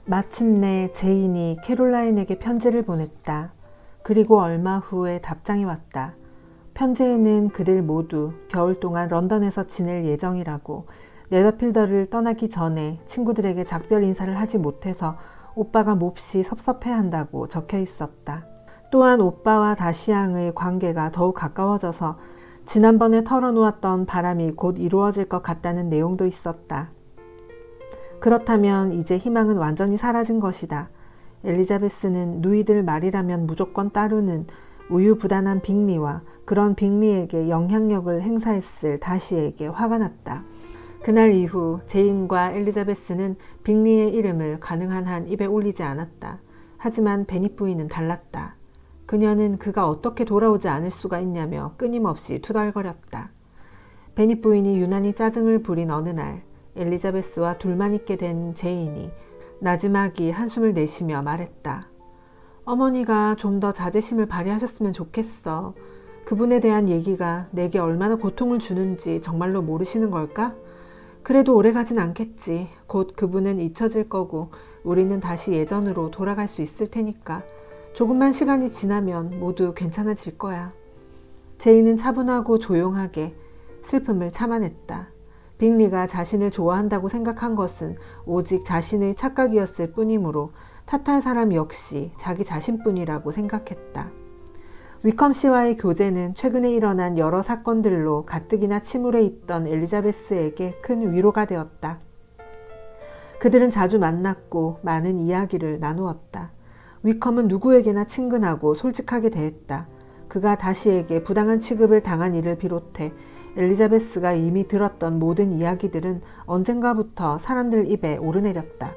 마침내 제인이 캐롤라인에게 편지를 보냈다. 그리고 얼마 후에 답장이 왔다. 편지에는 그들 모두 겨울 동안 런던에서 지낼 예정이라고, 네더필더를 떠나기 전에 친구들에게 작별 인사를 하지 못해서 오빠가 몹시 섭섭해한다고 적혀 있었다. 또한 오빠와 다시양의 관계가 더욱 가까워져서 지난번에 털어놓았던 바람이 곧 이루어질 것 같다는 내용도 있었다. 그렇다면 이제 희망은 완전히 사라진 것이다. 엘리자베스는 누이들 말이라면 무조건 따르는 우유부단한 빅리와 그런 빅리에게 영향력을 행사했을 다시에게 화가 났다. 그날 이후 제인과 엘리자베스는 빅리의 이름을 가능한 한 입에 올리지 않았다. 하지만 베닛 부인은 달랐다. 그녀는 그가 어떻게 돌아오지 않을 수가 있냐며 끊임없이 투덜거렸다. 베닛 부인이 유난히 짜증을 부린 어느 날, 엘리자베스와 둘만 있게 된 제인이 나지막이 한숨을 내쉬며 말했다. 어머니가 좀 더 자제심을 발휘하셨으면 좋겠어. 그분에 대한 얘기가 내게 얼마나 고통을 주는지 정말로 모르시는 걸까? 그래도 오래가진 않겠지. 곧 그분은 잊혀질 거고 우리는 다시 예전으로 돌아갈 수 있을 테니까. 조금만 시간이 지나면 모두 괜찮아질 거야. 제인은 차분하고 조용하게 슬픔을 참아냈다. 빅리가 자신을 좋아한다고 생각한 것은 오직 자신의 착각이었을 뿐이므로 탓할 사람 역시 자기 자신뿐이라고 생각했다. 위컴 씨와의 교제는 최근에 일어난 여러 사건들로 가뜩이나 침울해 있던 엘리자베스에게 큰 위로가 되었다. 그들은 자주 만났고 많은 이야기를 나누었다. 위컴은 누구에게나 친근하고 솔직하게 대했다. 그가 다시에게 부당한 취급을 당한 일을 비롯해 엘리자베스가 이미 들었던 모든 이야기들은 언젠가부터 사람들 입에 오르내렸다.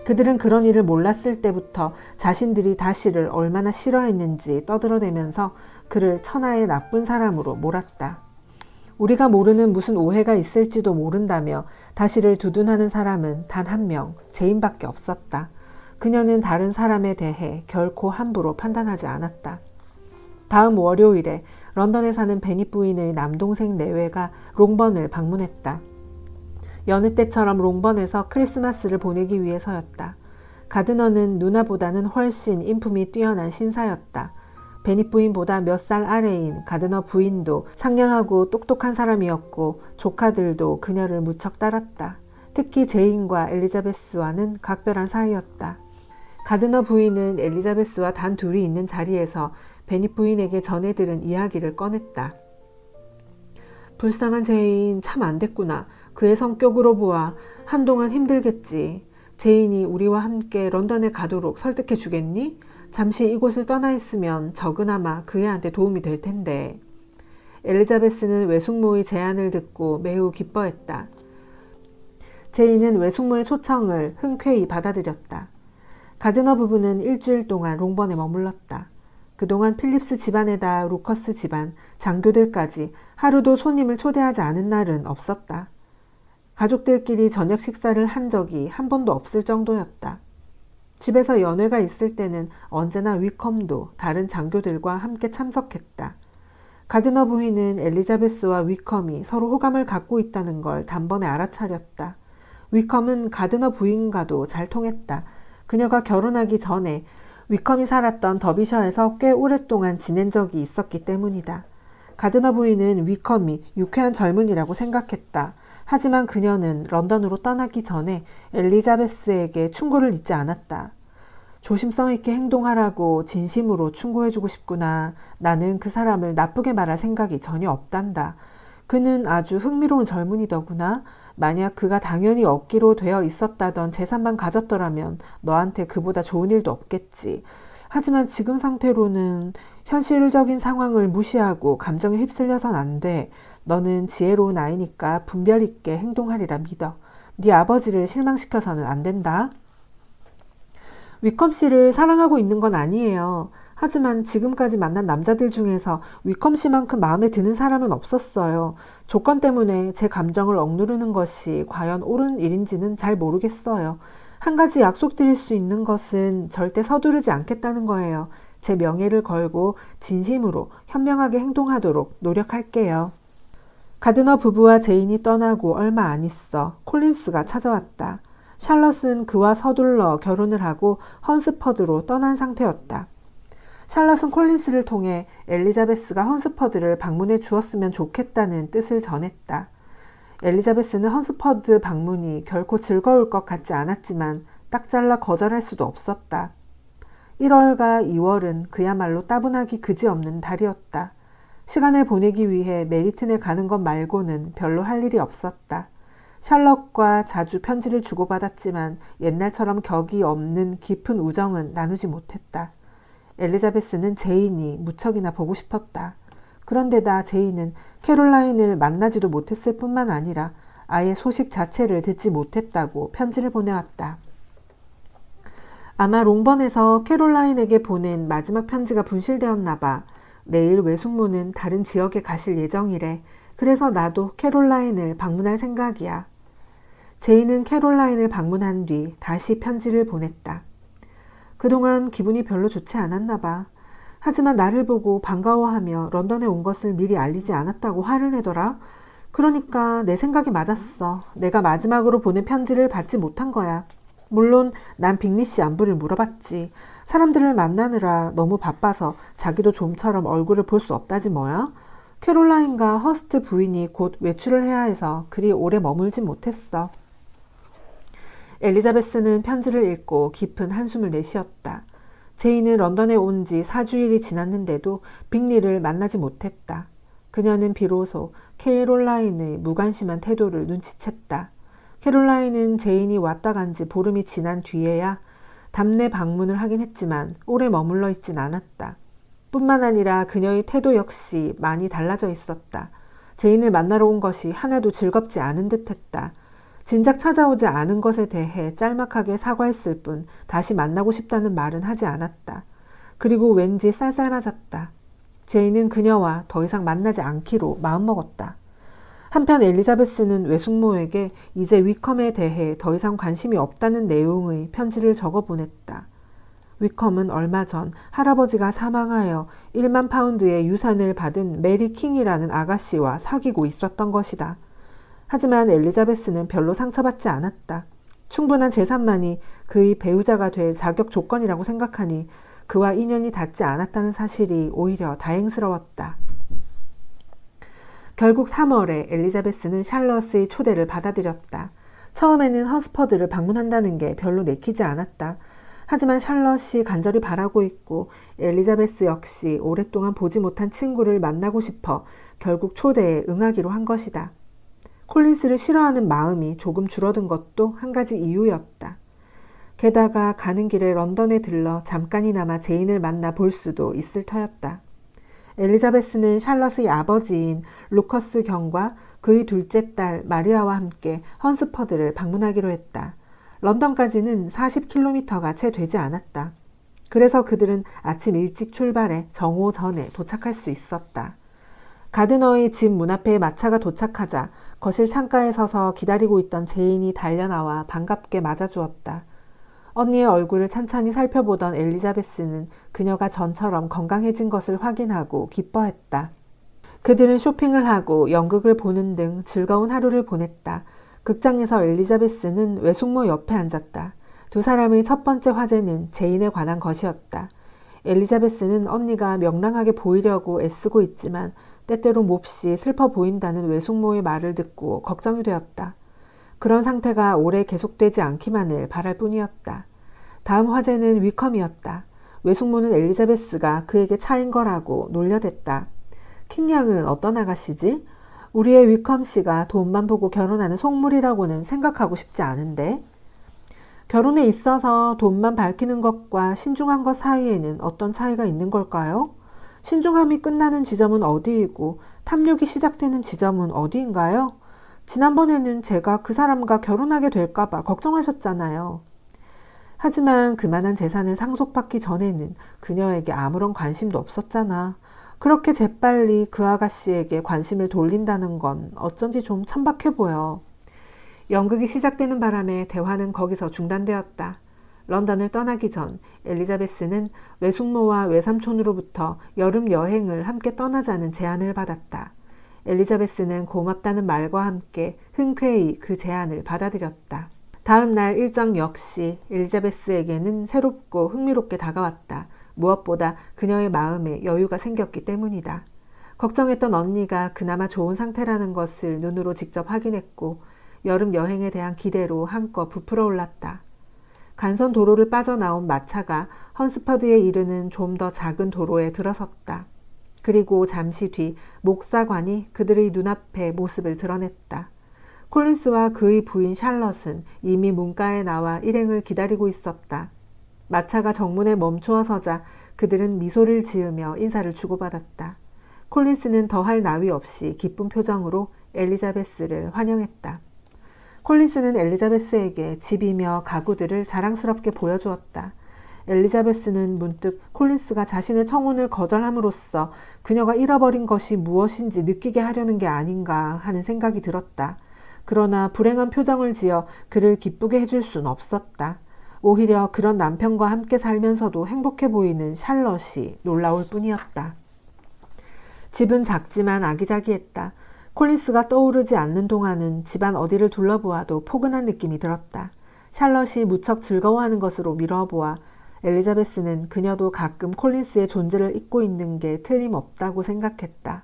그들은 그런 일을 몰랐을 때부터 자신들이 다시를 얼마나 싫어했는지 떠들어대면서 그를 천하의 나쁜 사람으로 몰았다. 우리가 모르는 무슨 오해가 있을지도 모른다며 다시를 두둔하는 사람은 단 한 명, 제인밖에 없었다. 그녀는 다른 사람에 대해 결코 함부로 판단하지 않았다. 다음 월요일에 런던에 사는 베닛 부인의 남동생 내외가 롱번을 방문했다. 여느 때처럼 롱번에서 크리스마스를 보내기 위해서였다. 가드너는 누나보다는 훨씬 인품이 뛰어난 신사였다. 베닛 부인보다 몇 살 아래인 가드너 부인도 상냥하고 똑똑한 사람이었고 조카들도 그녀를 무척 따랐다. 특히 제인과 엘리자베스와는 각별한 사이였다. 가드너 부인은 엘리자베스와 단 둘이 있는 자리에서 베닛 부인에게 전해 들은 이야기를 꺼냈다. 불쌍한 제인 참 안 됐구나. 그의 성격으로 보아 한동안 힘들겠지. 제인이 우리와 함께 런던에 가도록 설득해 주겠니? 잠시 이곳을 떠나 있으면 적으나마 그 애한테 도움이 될 텐데. 엘리자베스는 외숙모의 제안을 듣고 매우 기뻐했다. 제인은 외숙모의 초청을 흔쾌히 받아들였다. 가드너 부부는 일주일 동안 롱번에 머물렀다. 그동안 필립스 집안에다 루커스 집안, 장교들까지 하루도 손님을 초대하지 않은 날은 없었다. 가족들끼리 저녁 식사를 한 적이 한 번도 없을 정도였다. 집에서 연회가 있을 때는 언제나 위컴도 다른 장교들과 함께 참석했다. 가드너 부인은 엘리자베스와 위컴이 서로 호감을 갖고 있다는 걸 단번에 알아차렸다. 위컴은 가드너 부인과도 잘 통했다. 그녀가 결혼하기 전에 위컴이 살았던 더비셔에서 꽤 오랫동안 지낸 적이 있었기 때문이다. 가드너 부인은 위컴이 유쾌한 젊은이라고 생각했다. 하지만 그녀는 런던으로 떠나기 전에 엘리자베스에게 충고를 잊지 않았다. 조심성 있게 행동하라고 진심으로 충고해주고 싶구나. 나는 그 사람을 나쁘게 말할 생각이 전혀 없단다. 그는 아주 흥미로운 젊은이더구나. 만약 그가 당연히 얻기로 되어 있었다던 재산만 가졌더라면 너한테 그보다 좋은 일도 없겠지. 하지만 지금 상태로는 현실적인 상황을 무시하고 감정에 휩쓸려선 안 돼. 너는 지혜로운 아이니까 분별 있게 행동하리라 믿어. 네 아버지를 실망시켜서는 안 된다. 위컴 씨를 사랑하고 있는 건 아니에요. 하지만 지금까지 만난 남자들 중에서 위컴 씨만큼 마음에 드는 사람은 없었어요. 조건 때문에 제 감정을 억누르는 것이 과연 옳은 일인지는 잘 모르겠어요. 한 가지 약속드릴 수 있는 것은 절대 서두르지 않겠다는 거예요. 제 명예를 걸고 진심으로 현명하게 행동하도록 노력할게요. 가드너 부부와 제인이 떠나고 얼마 안 있어 콜린스가 찾아왔다. 샬럿은 그와 서둘러 결혼을 하고 헌스퍼드로 떠난 상태였다. 샬럿은 콜린스를 통해 엘리자베스가 헌스퍼드를 방문해 주었으면 좋겠다는 뜻을 전했다. 엘리자베스는 헌스퍼드 방문이 결코 즐거울 것 같지 않았지만 딱 잘라 거절할 수도 없었다. 1월과 2월은 그야말로 따분하기 그지없는 달이었다. 시간을 보내기 위해 메리튼에 가는 것 말고는 별로 할 일이 없었다. 샬럿과 자주 편지를 주고받았지만 옛날처럼 격이 없는 깊은 우정은 나누지 못했다. 엘리자베스는 제인이 무척이나 보고 싶었다. 그런데다 제인은 캐롤라인을 만나지도 못했을 뿐만 아니라 아예 소식 자체를 듣지 못했다고 편지를 보내왔다. 아마 롱번에서 캐롤라인에게 보낸 마지막 편지가 분실되었나 봐. 내일 외숙모는 다른 지역에 가실 예정이래. 그래서 나도 캐롤라인을 방문할 생각이야. 제인은 캐롤라인을 방문한 뒤 다시 편지를 보냈다. 그동안 기분이 별로 좋지 않았나 봐. 하지만 나를 보고 반가워하며 런던에 온 것을 미리 알리지 않았다고 화를 내더라. 그러니까 내 생각이 맞았어. 내가 마지막으로 보낸 편지를 받지 못한 거야. 물론 난 빅리 씨 안부를 물어봤지. 사람들을 만나느라 너무 바빠서 자기도 좀처럼 얼굴을 볼 수 없다지 뭐야. 캐롤라인과 허스트 부인이 곧 외출을 해야 해서 그리 오래 머물지 못했어. 엘리자베스는 편지를 읽고 깊은 한숨을 내쉬었다. 제인은 런던에 온 지 4주일이 지났는데도 빅리를 만나지 못했다. 그녀는 비로소 캐롤라인의 무관심한 태도를 눈치챘다. 캐롤라인은 제인이 왔다 간 지 보름이 지난 뒤에야 답례 방문을 하긴 했지만 오래 머물러 있진 않았다. 뿐만 아니라 그녀의 태도 역시 많이 달라져 있었다. 제인을 만나러 온 것이 하나도 즐겁지 않은 듯했다. 진작 찾아오지 않은 것에 대해 짤막하게 사과했을 뿐 다시 만나고 싶다는 말은 하지 않았다. 그리고 왠지 쌀쌀맞았다. 제인은 그녀와 더 이상 만나지 않기로 마음먹었다. 한편 엘리자베스는 외숙모에게 이제 위컴에 대해 더 이상 관심이 없다는 내용의 편지를 적어보냈다. 위컴은 얼마 전 할아버지가 사망하여 1만 파운드의 유산을 받은 메리 킹이라는 아가씨와 사귀고 있었던 것이다. 하지만 엘리자베스는 별로 상처받지 않았다. 충분한 재산만이 그의 배우자가 될 자격 조건이라고 생각하니 그와 인연이 닿지 않았다는 사실이 오히려 다행스러웠다. 결국 3월에 엘리자베스는 샬럿의 초대를 받아들였다. 처음에는 허스퍼드를 방문한다는 게 별로 내키지 않았다. 하지만 샬럿이 간절히 바라고 있고 엘리자베스 역시 오랫동안 보지 못한 친구를 만나고 싶어 결국 초대에 응하기로 한 것이다. 콜린스를 싫어하는 마음이 조금 줄어든 것도 한 가지 이유였다. 게다가 가는 길에 런던에 들러 잠깐이나마 제인을 만나 볼 수도 있을 터였다. 엘리자베스는 샬럿의 아버지인 루커스 경과 그의 둘째 딸 마리아와 함께 헌스퍼드를 방문하기로 했다. 런던까지는 40km가 채 되지 않았다. 그래서 그들은 아침 일찍 출발해 정오 전에 도착할 수 있었다. 가드너의 집 문 앞에 마차가 도착하자 거실 창가에 서서 기다리고 있던 제인이 달려나와 반갑게 맞아주었다. 언니의 얼굴을 찬찬히 살펴보던 엘리자베스는 그녀가 전처럼 건강해진 것을 확인하고 기뻐했다. 그들은 쇼핑을 하고 연극을 보는 등 즐거운 하루를 보냈다. 극장에서 엘리자베스는 외숙모 옆에 앉았다. 두 사람의 첫 번째 화제는 제인에 관한 것이었다. 엘리자베스는 언니가 명랑하게 보이려고 애쓰고 있지만 때때로 몹시 슬퍼 보인다는 외숙모의 말을 듣고 걱정이 되었다. 그런 상태가 오래 계속되지 않기만을 바랄 뿐이었다. 다음 화제는 위컴이었다. 외숙모는 엘리자베스가 그에게 차인 거라고 놀려댔다. 킹 양은 어떤 아가씨지? 우리의 위컴 씨가 돈만 보고 결혼하는 속물이라고는 생각하고 싶지 않은데. 결혼에 있어서 돈만 밝히는 것과 신중한 것 사이에는 어떤 차이가 있는 걸까요? 신중함이 끝나는 지점은 어디이고 탐욕이 시작되는 지점은 어디인가요? 지난번에는 제가 그 사람과 결혼하게 될까봐 걱정하셨잖아요. 하지만 그만한 재산을 상속받기 전에는 그녀에게 아무런 관심도 없었잖아. 그렇게 재빨리 그 아가씨에게 관심을 돌린다는 건 어쩐지 좀 천박해 보여. 연극이 시작되는 바람에 대화는 거기서 중단되었다. 런던을 떠나기 전 엘리자베스는 외숙모와 외삼촌으로부터 여름 여행을 함께 떠나자는 제안을 받았다. 엘리자베스는 고맙다는 말과 함께 흔쾌히 그 제안을 받아들였다. 다음 날 일정 역시 엘리자베스에게는 새롭고 흥미롭게 다가왔다. 무엇보다 그녀의 마음에 여유가 생겼기 때문이다. 걱정했던 언니가 그나마 좋은 상태라는 것을 눈으로 직접 확인했고 여름 여행에 대한 기대로 한껏 부풀어 올랐다. 간선 도로를 빠져나온 마차가 헌스퍼드에 이르는 좀 더 작은 도로에 들어섰다. 그리고 잠시 뒤 목사관이 그들의 눈앞에 모습을 드러냈다. 콜린스와 그의 부인 샬럿은 이미 문가에 나와 일행을 기다리고 있었다. 마차가 정문에 멈추어 서자 그들은 미소를 지으며 인사를 주고받았다. 콜린스는 더할 나위 없이 기쁜 표정으로 엘리자베스를 환영했다. 콜린스는 엘리자베스에게 집이며 가구들을 자랑스럽게 보여주었다. 엘리자베스는 문득 콜린스가 자신의 청혼을 거절함으로써 그녀가 잃어버린 것이 무엇인지 느끼게 하려는 게 아닌가 하는 생각이 들었다. 그러나 불행한 표정을 지어 그를 기쁘게 해줄 순 없었다. 오히려 그런 남편과 함께 살면서도 행복해 보이는 샬럿이 놀라울 뿐이었다. 집은 작지만 아기자기했다. 콜린스가 떠오르지 않는 동안은 집안 어디를 둘러보아도 포근한 느낌이 들었다. 샬럿이 무척 즐거워하는 것으로 미뤄보아 엘리자베스는 그녀도 가끔 콜린스의 존재를 잊고 있는 게 틀림없다고 생각했다.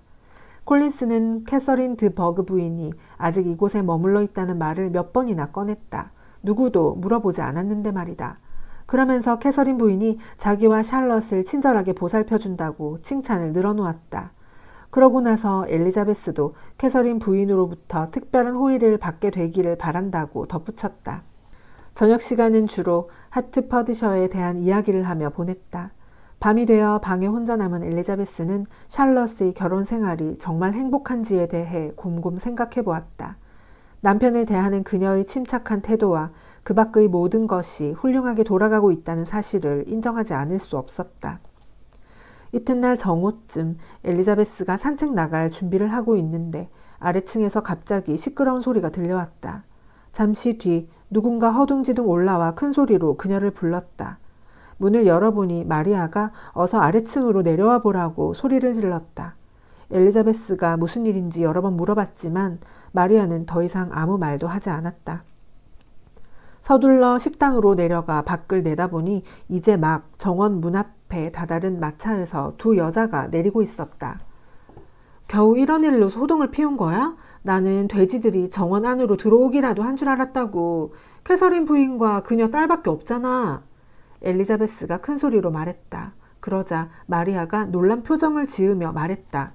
콜린스는 캐서린 드 버그 부인이 아직 이곳에 머물러 있다는 말을 몇 번이나 꺼냈다. 누구도 물어보지 않았는데 말이다. 그러면서 캐서린 부인이 자기와 샬럿을 친절하게 보살펴준다고 칭찬을 늘어놓았다. 그러고 나서 엘리자베스도 캐서린 부인으로부터 특별한 호의를 받게 되기를 바란다고 덧붙였다. 저녁 시간은 주로 하트퍼드셔에 대한 이야기를 하며 보냈다. 밤이 되어 방에 혼자 남은 엘리자베스는 샬럿의 결혼 생활이 정말 행복한지에 대해 곰곰 생각해 보았다. 남편을 대하는 그녀의 침착한 태도와 그 밖의 모든 것이 훌륭하게 돌아가고 있다는 사실을 인정하지 않을 수 없었다. 이튿날 정오쯤 엘리자베스가 산책 나갈 준비를 하고 있는데 아래층에서 갑자기 시끄러운 소리가 들려왔다. 잠시 뒤 누군가 허둥지둥 올라와 큰 소리로 그녀를 불렀다. 문을 열어보니 마리아가 어서 아래층으로 내려와 보라고 소리를 질렀다. 엘리자베스가 무슨 일인지 여러 번 물어봤지만 마리아는 더 이상 아무 말도 하지 않았다. 서둘러 식당으로 내려가 밖을 내다보니 이제 막 정원 문 앞에 다다른 마차에서 두 여자가 내리고 있었다. 겨우 이런 일로 소동을 피운 거야? 나는 돼지들이 정원 안으로 들어오기라도 한 줄 알았다고. 캐서린 부인과 그녀 딸밖에 없잖아. 엘리자베스가 큰 소리로 말했다. 그러자 마리아가 놀란 표정을 지으며 말했다.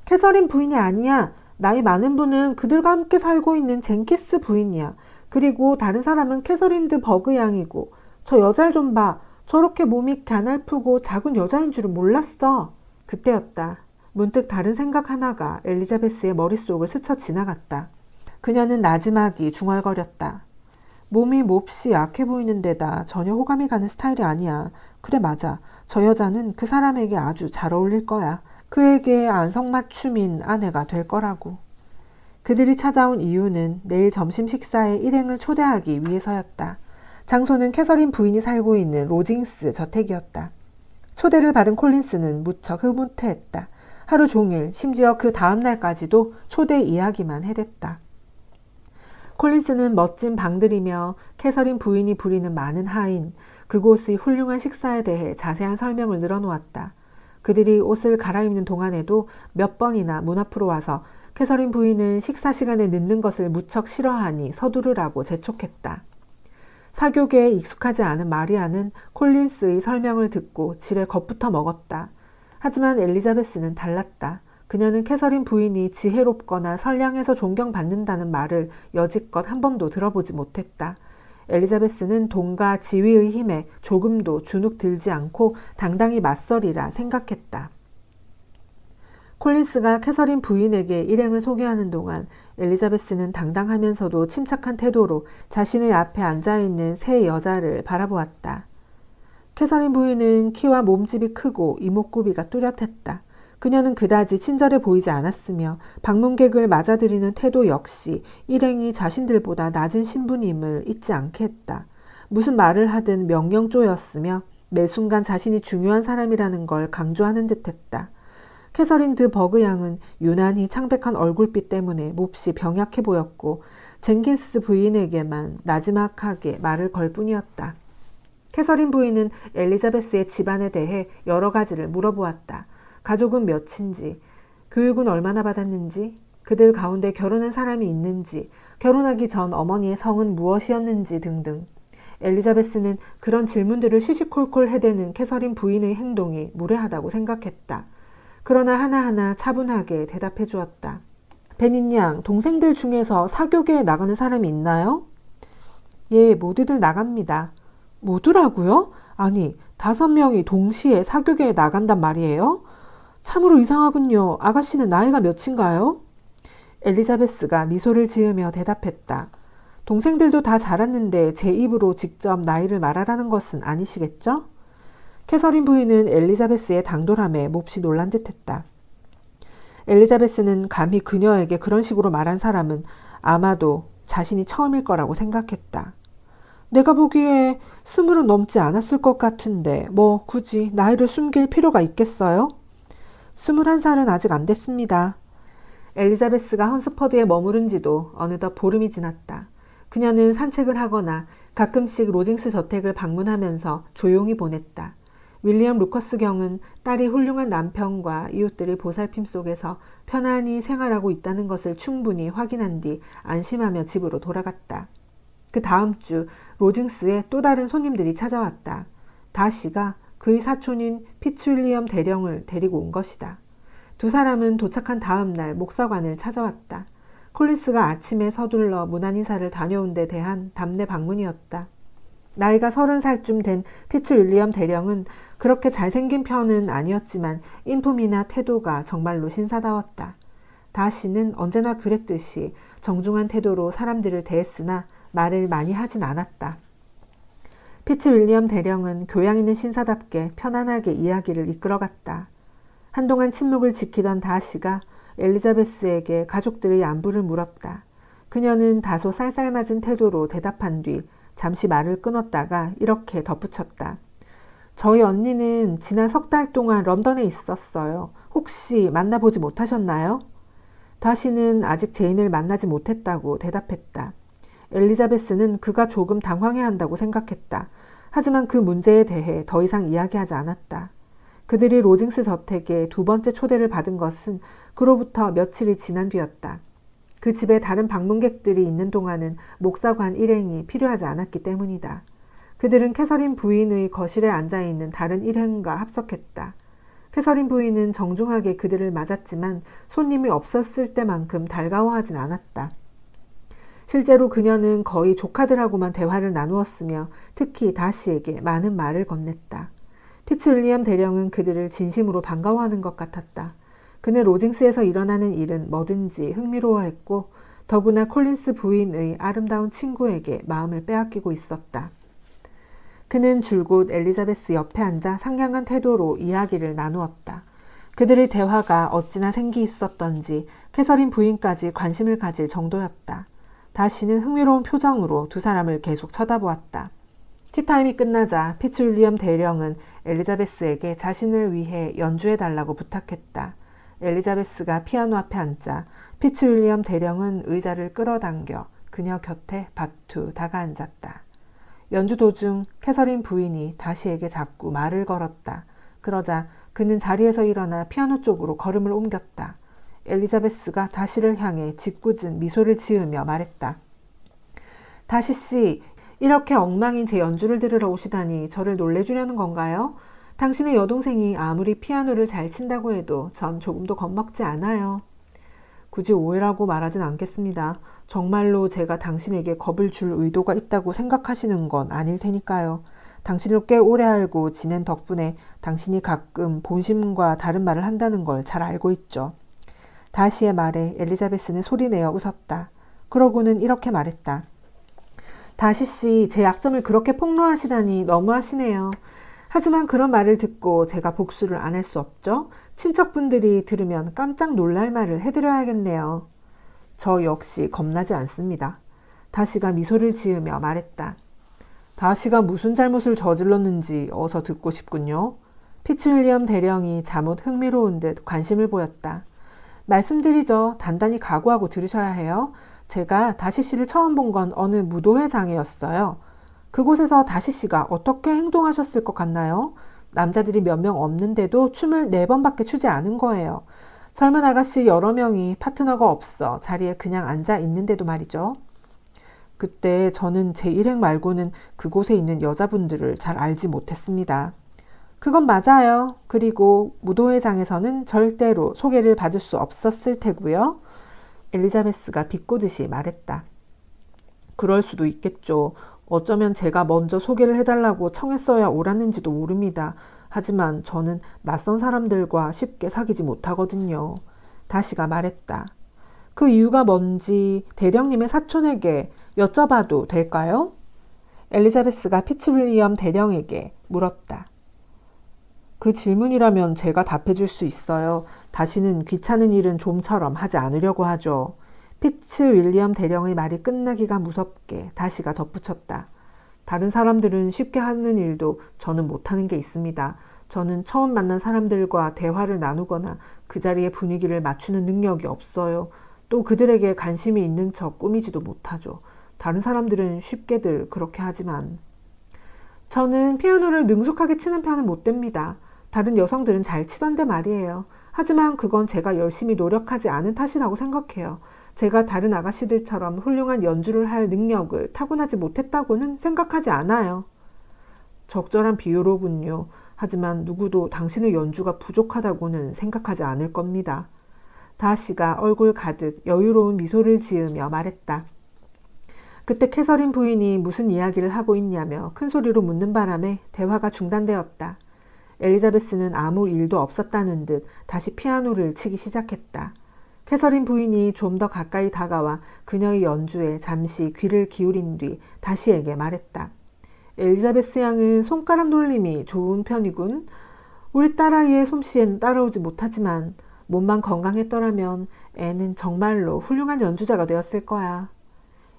캐서린 부인이 아니야. 나이 많은 분은 그들과 함께 살고 있는 젠키스 부인이야. 그리고 다른 사람은 캐서린 드 버그 양이고. 저 여자를 좀 봐. 저렇게 몸이 가날프고 작은 여자인 줄은 몰랐어. 그때였다. 문득 다른 생각 하나가 엘리자베스의 머릿속을 스쳐 지나갔다. 그녀는 나지막이 중얼거렸다. 몸이 몹시 약해 보이는 데다 전혀 호감이 가는 스타일이 아니야. 그래 맞아. 저 여자는 그 사람에게 아주 잘 어울릴 거야. 그에게 안성맞춤인 아내가 될 거라고. 그들이 찾아온 이유는 내일 점심 식사에 일행을 초대하기 위해서였다. 장소는 캐서린 부인이 살고 있는 로징스 저택이었다. 초대를 받은 콜린스는 무척 흐뭇해했다. 하루 종일 심지어 그 다음 날까지도 초대 이야기만 해댔다. 콜린스는 멋진 방들이며 캐서린 부인이 부리는 많은 하인, 그곳의 훌륭한 식사에 대해 자세한 설명을 늘어놓았다. 그들이 옷을 갈아입는 동안에도 몇 번이나 문 앞으로 와서 캐서린 부인은 식사 시간에 늦는 것을 무척 싫어하니 서두르라고 재촉했다. 사교계에 익숙하지 않은 마리아는 콜린스의 설명을 듣고 지레 겁부터 먹었다. 하지만 엘리자베스는 달랐다. 그녀는 캐서린 부인이 지혜롭거나 선량해서 존경받는다는 말을 여지껏 한 번도 들어보지 못했다. 엘리자베스는 돈과 지위의 힘에 조금도 주눅 들지 않고 당당히 맞서리라 생각했다. 콜린스가 캐서린 부인에게 일행을 소개하는 동안 엘리자베스는 당당하면서도 침착한 태도로 자신의 앞에 앉아있는 세 여자를 바라보았다. 캐서린 부인은 키와 몸집이 크고 이목구비가 뚜렷했다. 그녀는 그다지 친절해 보이지 않았으며 방문객을 맞아들이는 태도 역시 일행이 자신들보다 낮은 신분임을 잊지 않게 했다. 무슨 말을 하든 명령조였으며 매 순간 자신이 중요한 사람이라는 걸 강조하는 듯했다. 캐서린 드 버그 양은 유난히 창백한 얼굴빛 때문에 몹시 병약해 보였고 젠킨스 부인에게만 나지막하게 말을 걸 뿐이었다. 캐서린 부인은 엘리자베스의 집안에 대해 여러 가지를 물어보았다. 가족은 몇인지, 교육은 얼마나 받았는지, 그들 가운데 결혼한 사람이 있는지, 결혼하기 전 어머니의 성은 무엇이었는지 등등. 엘리자베스는 그런 질문들을 시시콜콜 해대는 캐서린 부인의 행동이 무례하다고 생각했다. 그러나 하나하나 차분하게 대답해 주었다. 베닌 양, 동생들 중에서 사교계에 나가는 사람이 있나요? 예, 모두들 나갑니다. 모두라고요? 아니, 5명이 동시에 사교계에 나간단 말이에요? 참으로 이상하군요. 아가씨는 나이가 몇인가요? 엘리자베스가 미소를 지으며 대답했다. 동생들도 다 자랐는데 제 입으로 직접 나이를 말하라는 것은 아니시겠죠? 캐서린 부인은 엘리자베스의 당돌함에 몹시 놀란 듯했다. 엘리자베스는 감히 그녀에게 그런 식으로 말한 사람은 아마도 자신이 처음일 거라고 생각했다. 내가 보기에 20은 넘지 않았을 것 같은데 뭐 굳이 나이를 숨길 필요가 있겠어요? 21살은 아직 안 됐습니다. 엘리자베스가 헌스퍼드에 머무른 지도 어느덧 보름이 지났다. 그녀는 산책을 하거나 가끔씩 로징스 저택을 방문하면서 조용히 보냈다. 윌리엄 루커스 경은 딸이 훌륭한 남편과 이웃들의 보살핌 속에서 편안히 생활하고 있다는 것을 충분히 확인한 뒤 안심하며 집으로 돌아갔다. 그 다음 주 로징스에 또 다른 손님들이 찾아왔다. 다시가 그의 사촌인 피츠윌리엄 대령을 데리고 온 것이다. 두 사람은 도착한 다음 날 목사관을 찾아왔다. 콜린스가 아침에 서둘러 문안인사를 다녀온 데 대한 답례 방문이었다. 나이가 30살쯤 된 피츠윌리엄 대령은 그렇게 잘생긴 편은 아니었지만 인품이나 태도가 정말로 신사다웠다. 다시는 언제나 그랬듯이 정중한 태도로 사람들을 대했으나 말을 많이 하진 않았다. 피츠윌리엄 대령은 교양 있는 신사답게 편안하게 이야기를 이끌어갔다. 한동안 침묵을 지키던 다시가 엘리자베스에게 가족들의 안부를 물었다. 그녀는 다소 쌀쌀맞은 태도로 대답한 뒤 잠시 말을 끊었다가 이렇게 덧붙였다. 저희 언니는 지난 3달 동안 런던에 있었어요. 혹시 만나보지 못하셨나요? 다시는 아직 제인을 만나지 못했다고 대답했다. 엘리자베스는 그가 조금 당황해한다고 생각했다. 하지만 그 문제에 대해 더 이상 이야기하지 않았다. 그들이 로징스 저택에 2번째 초대를 받은 것은 그로부터 며칠이 지난 뒤였다. 그 집에 다른 방문객들이 있는 동안은 목사관 일행이 필요하지 않았기 때문이다. 그들은 캐서린 부인의 거실에 앉아있는 다른 일행과 합석했다. 캐서린 부인은 정중하게 그들을 맞았지만 손님이 없었을 때만큼 달가워하진 않았다. 실제로 그녀는 거의 조카들하고만 대화를 나누었으며 특히 다시에게 많은 말을 건넸다. 피츠윌리엄 대령은 그들을 진심으로 반가워하는 것 같았다. 그는 로징스에서 일어나는 일은 뭐든지 흥미로워했고 더구나 콜린스 부인의 아름다운 친구에게 마음을 빼앗기고 있었다. 그는 줄곧 엘리자베스 옆에 앉아 상냥한 태도로 이야기를 나누었다. 그들의 대화가 어찌나 생기 있었던지 캐서린 부인까지 관심을 가질 정도였다. 다시는 흥미로운 표정으로 두 사람을 계속 쳐다보았다. 티타임이 끝나자 피츠윌리엄 대령은 엘리자베스에게 자신을 위해 연주해달라고 부탁했다. 엘리자베스가 피아노 앞에 앉자 피츠윌리엄 대령은 의자를 끌어당겨 그녀 곁에 바투 다가앉았다. 연주 도중 캐서린 부인이 다시에게 자꾸 말을 걸었다. 그러자 그는 자리에서 일어나 피아노 쪽으로 걸음을 옮겼다. 엘리자베스가 다시를 향해 짓궂은 미소를 지으며 말했다. 다시 씨, 이렇게 엉망인 제 연주를 들으러 오시다니 저를 놀래주려는 건가요? 당신의 여동생이 아무리 피아노를 잘 친다고 해도 전 조금도 겁먹지 않아요. 굳이 오해라고 말하진 않겠습니다. 정말로 제가 당신에게 겁을 줄 의도가 있다고 생각하시는 건 아닐 테니까요. 당신을 꽤 오래 알고 지낸 덕분에 당신이 가끔 본심과 다른 말을 한다는 걸 잘 알고 있죠. 다시의 말에 엘리자베스는 소리내어 웃었다. 그러고는 이렇게 말했다. 다시 씨, 제 약점을 그렇게 폭로하시다니 너무하시네요. 하지만 그런 말을 듣고 제가 복수를 안 할 수 없죠. 친척분들이 들으면 깜짝 놀랄 말을 해드려야겠네요. 저 역시 겁나지 않습니다. 다시가 미소를 지으며 말했다. 다시가 무슨 잘못을 저질렀는지 어서 듣고 싶군요. 피츠윌리엄 대령이 잠옷 흥미로운 듯 관심을 보였다. 말씀드리죠. 단단히 각오하고 들으셔야 해요. 제가 다시 씨를 처음 본 건 어느 무도회장이었어요. 그곳에서 다시 씨가 어떻게 행동하셨을 것 같나요? 남자들이 몇 명 없는데도 춤을 4번밖에 추지 않은 거예요. 젊은 아가씨 여러 명이 파트너가 없어 자리에 그냥 앉아 있는데도 말이죠. 그때 저는 제 일행 말고는 그곳에 있는 여자분들을 잘 알지 못했습니다. 그건 맞아요. 그리고 무도회장에서는 절대로 소개를 받을 수 없었을 테고요. 엘리자베스가 비꼬듯이 말했다. 그럴 수도 있겠죠. 어쩌면 제가 먼저 소개를 해달라고 청했어야 옳았는지도 모릅니다. 하지만 저는 낯선 사람들과 쉽게 사귀지 못하거든요. 다시가 말했다. 그 이유가 뭔지 대령님의 사촌에게 여쭤봐도 될까요? 엘리자베스가 피츠윌리엄 대령에게 물었다. 그 질문이라면 제가 답해줄 수 있어요. 다시는 귀찮은 일은 좀처럼 하지 않으려고 하죠. 피츠윌리엄 대령의 말이 끝나기가 무섭게 다시가 덧붙였다. 다른 사람들은 쉽게 하는 일도 저는 못하는 게 있습니다. 저는 처음 만난 사람들과 대화를 나누거나 그 자리의 분위기를 맞추는 능력이 없어요. 또 그들에게 관심이 있는 척 꾸미지도 못하죠. 다른 사람들은 쉽게들 그렇게 하지만 저는 피아노를 능숙하게 치는 편은 못 됩니다. 다른 여성들은 잘 치던데 말이에요. 하지만 그건 제가 열심히 노력하지 않은 탓이라고 생각해요. 제가 다른 아가씨들처럼 훌륭한 연주를 할 능력을 타고나지 못했다고는 생각하지 않아요. 적절한 비유로군요. 하지만 누구도 당신의 연주가 부족하다고는 생각하지 않을 겁니다. 다시가 얼굴 가득 여유로운 미소를 지으며 말했다. 그때 캐서린 부인이 무슨 이야기를 하고 있냐며 큰 소리로 묻는 바람에 대화가 중단되었다. 엘리자베스는 아무 일도 없었다는 듯 다시 피아노를 치기 시작했다. 캐서린 부인이 좀 더 가까이 다가와 그녀의 연주에 잠시 귀를 기울인 뒤 다시에게 말했다. 엘리자베스 양은 손가락 놀림이 좋은 편이군. 우리 딸아이의 솜씨엔 따라오지 못하지만 몸만 건강했더라면 애는 정말로 훌륭한 연주자가 되었을 거야.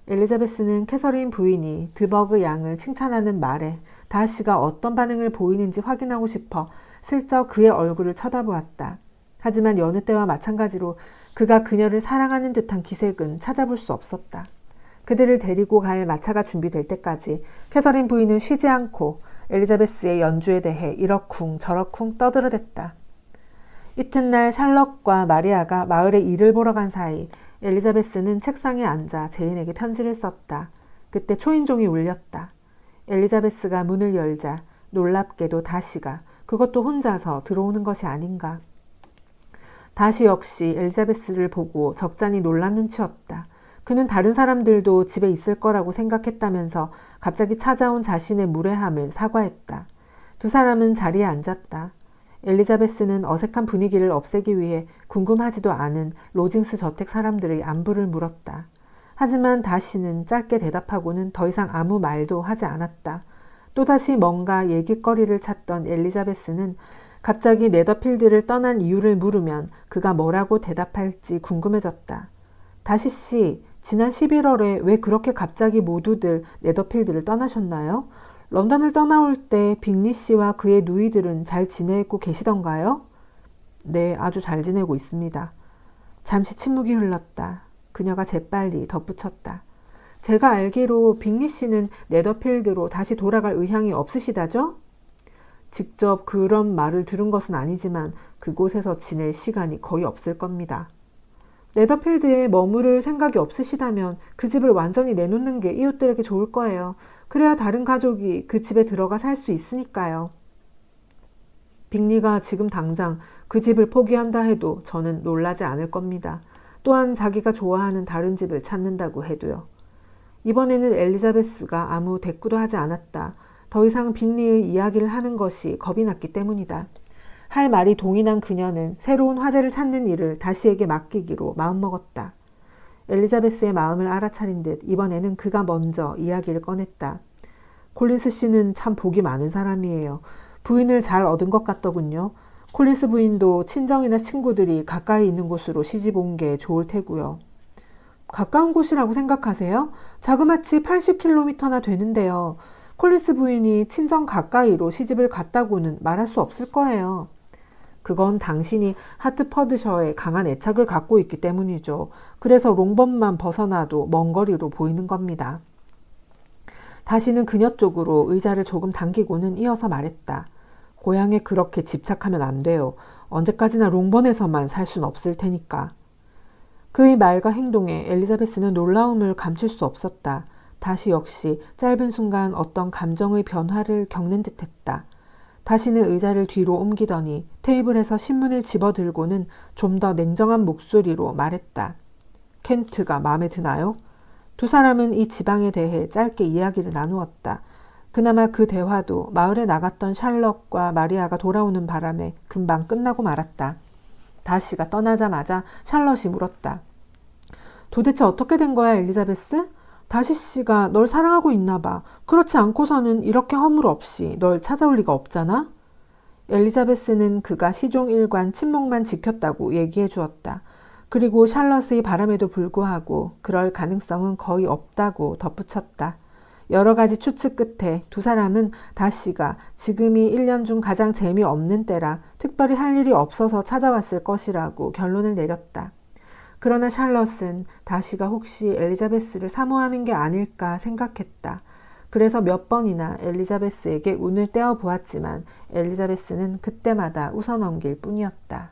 엘리자베스는 캐서린 부인이 드버그 양을 칭찬하는 말에 다시가 어떤 반응을 보이는지 확인하고 싶어 슬쩍 그의 얼굴을 쳐다보았다. 하지만 여느 때와 마찬가지로 그가 그녀를 사랑하는 듯한 기색은 찾아볼 수 없었다. 그들을 데리고 갈 마차가 준비될 때까지 캐서린 부인은 쉬지 않고 엘리자베스의 연주에 대해 이러쿵 저러쿵 떠들어댔다. 이튿날 샬럿과 마리아가 마을에 일을 보러 간 사이 엘리자베스는 책상에 앉아 제인에게 편지를 썼다. 그때 초인종이 울렸다. 엘리자베스가 문을 열자 놀랍게도 다시가 그것도 혼자서 들어오는 것이 아닌가. 다시 역시 엘리자베스를 보고 적잖이 놀란 눈치였다. 그는 다른 사람들도 집에 있을 거라고 생각했다면서 갑자기 찾아온 자신의 무례함을 사과했다. 두 사람은 자리에 앉았다. 엘리자베스는 어색한 분위기를 없애기 위해 궁금하지도 않은 로징스 저택 사람들의 안부를 물었다. 하지만 다시는 짧게 대답하고는 더 이상 아무 말도 하지 않았다. 또다시 뭔가 얘기거리를 찾던 엘리자베스는 갑자기 네더필드를 떠난 이유를 물으면 그가 뭐라고 대답할지 궁금해졌다. 다시 씨, 지난 11월에 왜 그렇게 갑자기 모두들 네더필드를 떠나셨나요? 런던을 떠나올 때 빅리 씨와 그의 누이들은 잘 지내고 계시던가요? 네, 아주 잘 지내고 있습니다. 잠시 침묵이 흘렀다. 그녀가 재빨리 덧붙였다. 제가 알기로 빅리 씨는 네더필드로 다시 돌아갈 의향이 없으시다죠? 직접 그런 말을 들은 것은 아니지만 그곳에서 지낼 시간이 거의 없을 겁니다. 네더필드에 머무를 생각이 없으시다면 그 집을 완전히 내놓는 게 이웃들에게 좋을 거예요. 그래야 다른 가족이 그 집에 들어가 살 수 있으니까요. 빅리가 지금 당장 그 집을 포기한다 해도 저는 놀라지 않을 겁니다. 또한 자기가 좋아하는 다른 집을 찾는다고 해도요. 이번에는 엘리자베스가 아무 대꾸도 하지 않았다. 더 이상 빅리의 이야기를 하는 것이 겁이 났기 때문이다. 할 말이 동이 난 그녀는 새로운 화제를 찾는 일을 다시에게 맡기기로 마음먹었다. 엘리자베스의 마음을 알아차린 듯 이번에는 그가 먼저 이야기를 꺼냈다. 콜린스 씨는 참 복이 많은 사람이에요. 부인을 잘 얻은 것 같더군요. 콜린스 부인도 친정이나 친구들이 가까이 있는 곳으로 시집 온 게 좋을 테고요. 가까운 곳이라고 생각하세요? 자그마치 80km나 되는데요. 콜린스 부인이 친정 가까이로 시집을 갔다고는 말할 수 없을 거예요. 그건 당신이 하트퍼드셔에 강한 애착을 갖고 있기 때문이죠. 그래서 롱번만 벗어나도 먼 거리로 보이는 겁니다. 다시는 그녀 쪽으로 의자를 조금 당기고는 이어서 말했다. 고향에 그렇게 집착하면 안 돼요. 언제까지나 롱번에서만 살 순 없을 테니까. 그의 말과 행동에 엘리자베스는 놀라움을 감출 수 없었다. 다시 역시 짧은 순간 어떤 감정의 변화를 겪는 듯했다. 다시는 의자를 뒤로 옮기더니 테이블에서 신문을 집어들고는 좀 더 냉정한 목소리로 말했다. 켄트가 마음에 드나요? 두 사람은 이 지방에 대해 짧게 이야기를 나누었다. 그나마 그 대화도 마을에 나갔던 샬럿과 마리아가 돌아오는 바람에 금방 끝나고 말았다. 다시가 떠나자마자 샬럿이 물었다. 도대체 어떻게 된 거야, 엘리자베스? 다시 씨가 널 사랑하고 있나 봐. 그렇지 않고서는 이렇게 허물 없이 널 찾아올 리가 없잖아? 엘리자베스는 그가 시종 일관 침묵만 지켰다고 얘기해 주었다. 그리고 샬럿의 바람에도 불구하고 그럴 가능성은 거의 없다고 덧붙였다. 여러 가지 추측 끝에 두 사람은 다시가 지금이 1년 중 가장 재미없는 때라 특별히 할 일이 없어서 찾아왔을 것이라고 결론을 내렸다. 그러나 샬럿은 다시가 혹시 엘리자베스를 사모하는 게 아닐까 생각했다. 그래서 몇 번이나 엘리자베스에게 운을 떼어 보았지만 엘리자베스는 그때마다 웃어넘길 뿐이었다.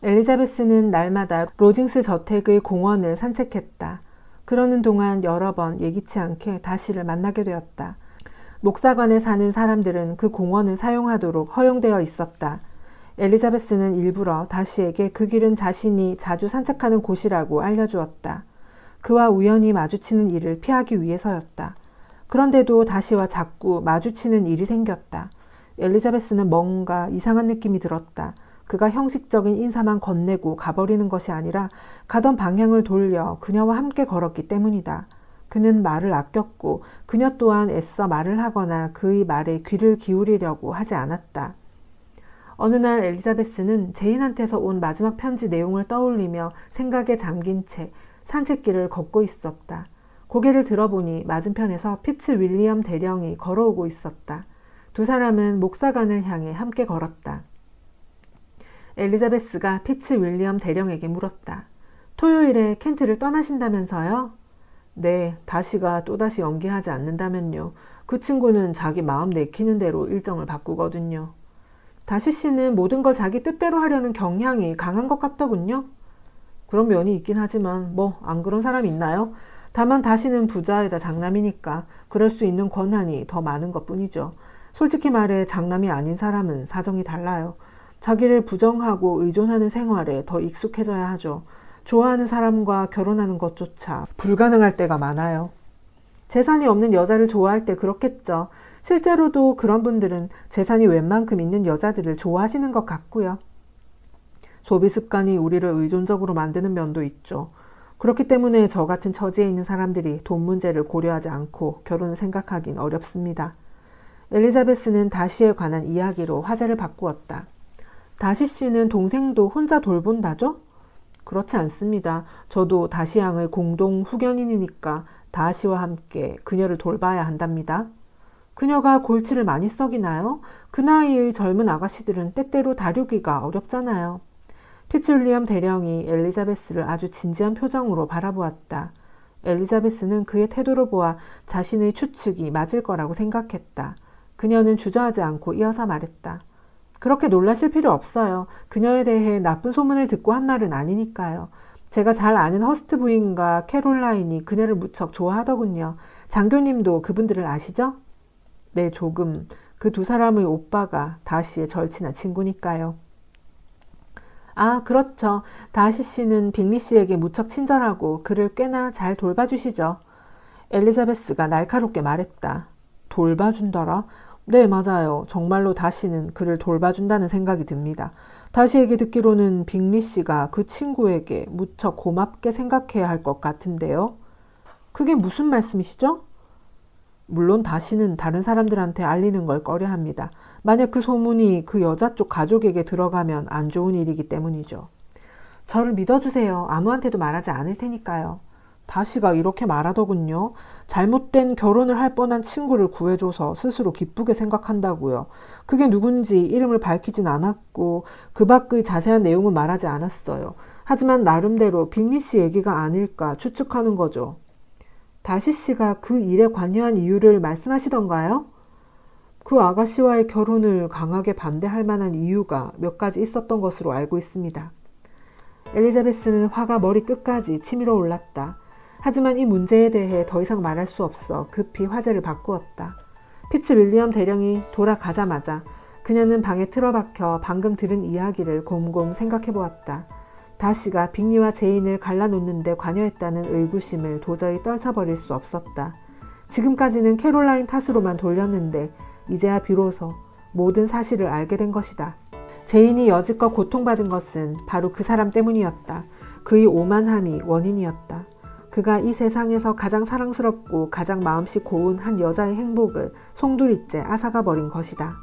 엘리자베스는 날마다 로징스 저택의 공원을 산책했다. 그러는 동안 여러 번 예기치 않게 다시를 만나게 되었다. 목사관에 사는 사람들은 그 공원을 사용하도록 허용되어 있었다. 엘리자베스는 일부러 다시에게 그 길은 자신이 자주 산책하는 곳이라고 알려주었다. 그와 우연히 마주치는 일을 피하기 위해서였다. 그런데도 다시와 자꾸 마주치는 일이 생겼다. 엘리자베스는 뭔가 이상한 느낌이 들었다. 그가 형식적인 인사만 건네고 가버리는 것이 아니라 가던 방향을 돌려 그녀와 함께 걸었기 때문이다. 그는 말을 아꼈고 그녀 또한 애써 말을 하거나 그의 말에 귀를 기울이려고 하지 않았다. 어느 날 엘리자베스는 제인한테서 온 마지막 편지 내용을 떠올리며 생각에 잠긴 채 산책길을 걷고 있었다. 고개를 들어보니 맞은편에서 피츠 윌리엄 대령이 걸어오고 있었다. 두 사람은 목사관을 향해 함께 걸었다. 엘리자베스가 피츠 윌리엄 대령에게 물었다. 토요일에 켄트를 떠나신다면서요? 네, 다시가 또다시 연기하지 않는다면요. 그 친구는 자기 마음 내키는 대로 일정을 바꾸거든요. 다시 씨는 모든 걸 자기 뜻대로 하려는 경향이 강한 것 같더군요. 그런 면이 있긴 하지만 뭐 안 그런 사람 있나요? 다만 다시는 부자에다 장남이니까 그럴 수 있는 권한이 더 많은 것뿐이죠. 솔직히 말해 장남이 아닌 사람은 사정이 달라요. 자기를 부정하고 의존하는 생활에 더 익숙해져야 하죠. 좋아하는 사람과 결혼하는 것조차 불가능할 때가 많아요. 재산이 없는 여자를 좋아할 때 그렇겠죠. 실제로도 그런 분들은 재산이 웬만큼 있는 여자들을 좋아하시는 것 같고요. 소비 습관이 우리를 의존적으로 만드는 면도 있죠. 그렇기 때문에 저 같은 처지에 있는 사람들이 돈 문제를 고려하지 않고 결혼을 생각하긴 어렵습니다. 엘리자베스는 다시에 관한 이야기로 화제를 바꾸었다. 다시 씨는 동생도 혼자 돌본다죠? 그렇지 않습니다. 저도 다시 양의 공동 후견인이니까 다시와 함께 그녀를 돌봐야 한답니다. 그녀가 골치를 많이 썩이나요? 그 나이의 젊은 아가씨들은 때때로 다루기가 어렵잖아요. 피츠윌리엄 대령이 엘리자베스를 아주 진지한 표정으로 바라보았다. 엘리자베스는 그의 태도를 보아 자신의 추측이 맞을 거라고 생각했다. 그녀는 주저하지 않고 이어서 말했다. 그렇게 놀라실 필요 없어요. 그녀에 대해 나쁜 소문을 듣고 한 말은 아니니까요. 제가 잘 아는 허스트 부인과 캐롤라인이 그녀를 무척 좋아하더군요. 장교님도 그분들을 아시죠? 네, 조금. 그 두 사람의 오빠가 다시의 절친한 친구니까요. 아, 그렇죠. 다시 씨는 빅리 씨에게 무척 친절하고 그를 꽤나 잘 돌봐주시죠. 엘리자베스가 날카롭게 말했다. 돌봐준다라? 네, 맞아요. 정말로 다시는 그를 돌봐준다는 생각이 듭니다. 다시에게 듣기로는 빅리 씨가 그 친구에게 무척 고맙게 생각해야 할 것 같은데요. 그게 무슨 말씀이시죠? 물론 다시는 다른 사람들한테 알리는 걸 꺼려합니다. 만약 그 소문이 그 여자 쪽 가족에게 들어가면 안 좋은 일이기 때문이죠. 저를 믿어주세요. 아무한테도 말하지 않을 테니까요. 다시가 이렇게 말하더군요. 잘못된 결혼을 할 뻔한 친구를 구해줘서 스스로 기쁘게 생각한다고요. 그게 누군지 이름을 밝히진 않았고 그 밖의 자세한 내용은 말하지 않았어요. 하지만 나름대로 빅리 씨 얘기가 아닐까 추측하는 거죠. 다시 씨가 그 일에 관여한 이유를 말씀하시던가요? 그 아가씨와의 결혼을 강하게 반대할 만한 이유가 몇 가지 있었던 것으로 알고 있습니다. 엘리자베스는 화가 머리 끝까지 치밀어 올랐다. 하지만 이 문제에 대해 더 이상 말할 수 없어 급히 화제를 바꾸었다. 피츠 윌리엄 대령이 돌아가자마자 그녀는 방에 틀어박혀 방금 들은 이야기를 곰곰 생각해 보았다. 다시가 빅리와 제인을 갈라놓는 데 관여했다는 의구심을 도저히 떨쳐버릴 수 없었다. 지금까지는 캐롤라인 탓으로만 돌렸는데 이제야 비로소 모든 사실을 알게 된 것이다. 제인이 여지껏 고통받은 것은 바로 그 사람 때문이었다. 그의 오만함이 원인이었다. 그가 이 세상에서 가장 사랑스럽고 가장 마음씨 고운 한 여자의 행복을 송두리째 앗아가 버린 것이다.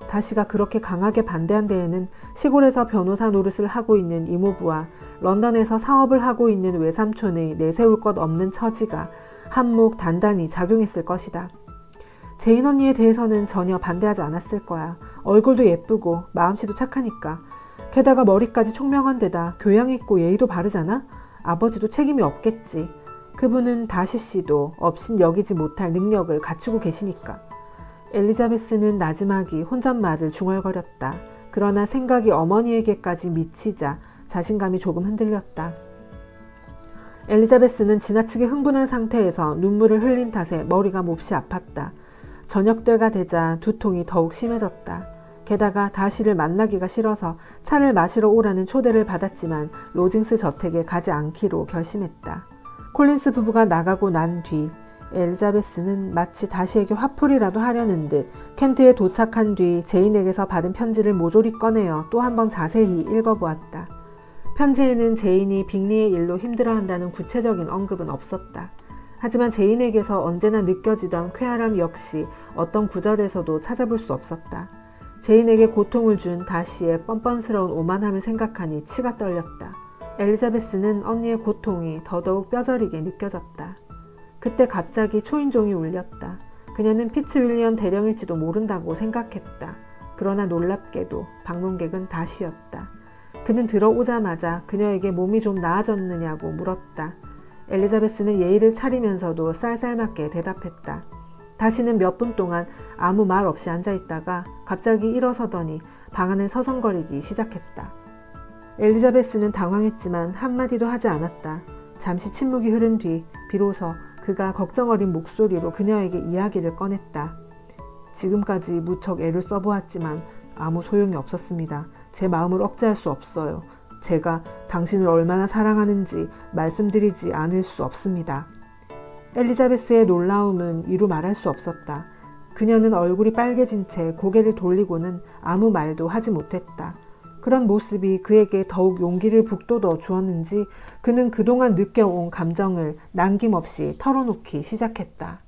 다시가 그렇게 강하게 반대한 데에는 시골에서 변호사 노릇을 하고 있는 이모부와 런던에서 사업을 하고 있는 외삼촌의 내세울 것 없는 처지가 한몫 단단히 작용했을 것이다. 제인 언니에 대해서는 전혀 반대하지 않았을 거야. 얼굴도 예쁘고 마음씨도 착하니까. 게다가 머리까지 총명한 데다 교양 있고 예의도 바르잖아? 아버지도 책임이 없겠지. 그분은 다시 씨도 없인 여기지 못할 능력을 갖추고 계시니까. 엘리자베스는 나지막이 혼잣말을 중얼거렸다. 그러나 생각이 어머니에게까지 미치자 자신감이 조금 흔들렸다. 엘리자베스는 지나치게 흥분한 상태에서 눈물을 흘린 탓에 머리가 몹시 아팠다. 저녁때가 되자 두통이 더욱 심해졌다. 게다가 다시를 만나기가 싫어서 차를 마시러 오라는 초대를 받았지만 로징스 저택에 가지 않기로 결심했다. 콜린스 부부가 나가고 난 뒤 엘리자베스는 마치 다시에게 화풀이라도 하려는 듯 켄트에 도착한 뒤 제인에게서 받은 편지를 모조리 꺼내어 또 한 번 자세히 읽어보았다. 편지에는 제인이 빅리의 일로 힘들어한다는 구체적인 언급은 없었다. 하지만 제인에게서 언제나 느껴지던 쾌활함 역시 어떤 구절에서도 찾아볼 수 없었다. 제인에게 고통을 준 다시의 뻔뻔스러운 오만함을 생각하니 치가 떨렸다. 엘리자베스는 언니의 고통이 더더욱 뼈저리게 느껴졌다. 그때 갑자기 초인종이 울렸다. 그녀는 피츠 윌리엄 대령일지도 모른다고 생각했다. 그러나 놀랍게도 방문객은 다시였다. 그는 들어오자마자 그녀에게 몸이 좀 나아졌느냐고 물었다. 엘리자베스는 예의를 차리면서도 쌀쌀맞게 대답했다. 다시는 몇 분 동안 아무 말 없이 앉아있다가 갑자기 일어서더니 방 안을 서성거리기 시작했다. 엘리자베스는 당황했지만 한마디도 하지 않았다. 잠시 침묵이 흐른 뒤 비로소 그가 걱정 어린 목소리로 그녀에게 이야기를 꺼냈다. 지금까지 무척 애를 써보았지만 아무 소용이 없었습니다. 제 마음을 억제할 수 없어요. 제가 당신을 얼마나 사랑하는지 말씀드리지 않을 수 없습니다. 엘리자베스의 놀라움은 이루 말할 수 없었다. 그녀는 얼굴이 빨개진 채 고개를 돌리고는 아무 말도 하지 못했다. 그런 모습이 그에게 더욱 용기를 북돋워 주었는지 그는 그동안 느껴온 감정을 남김없이 털어놓기 시작했다.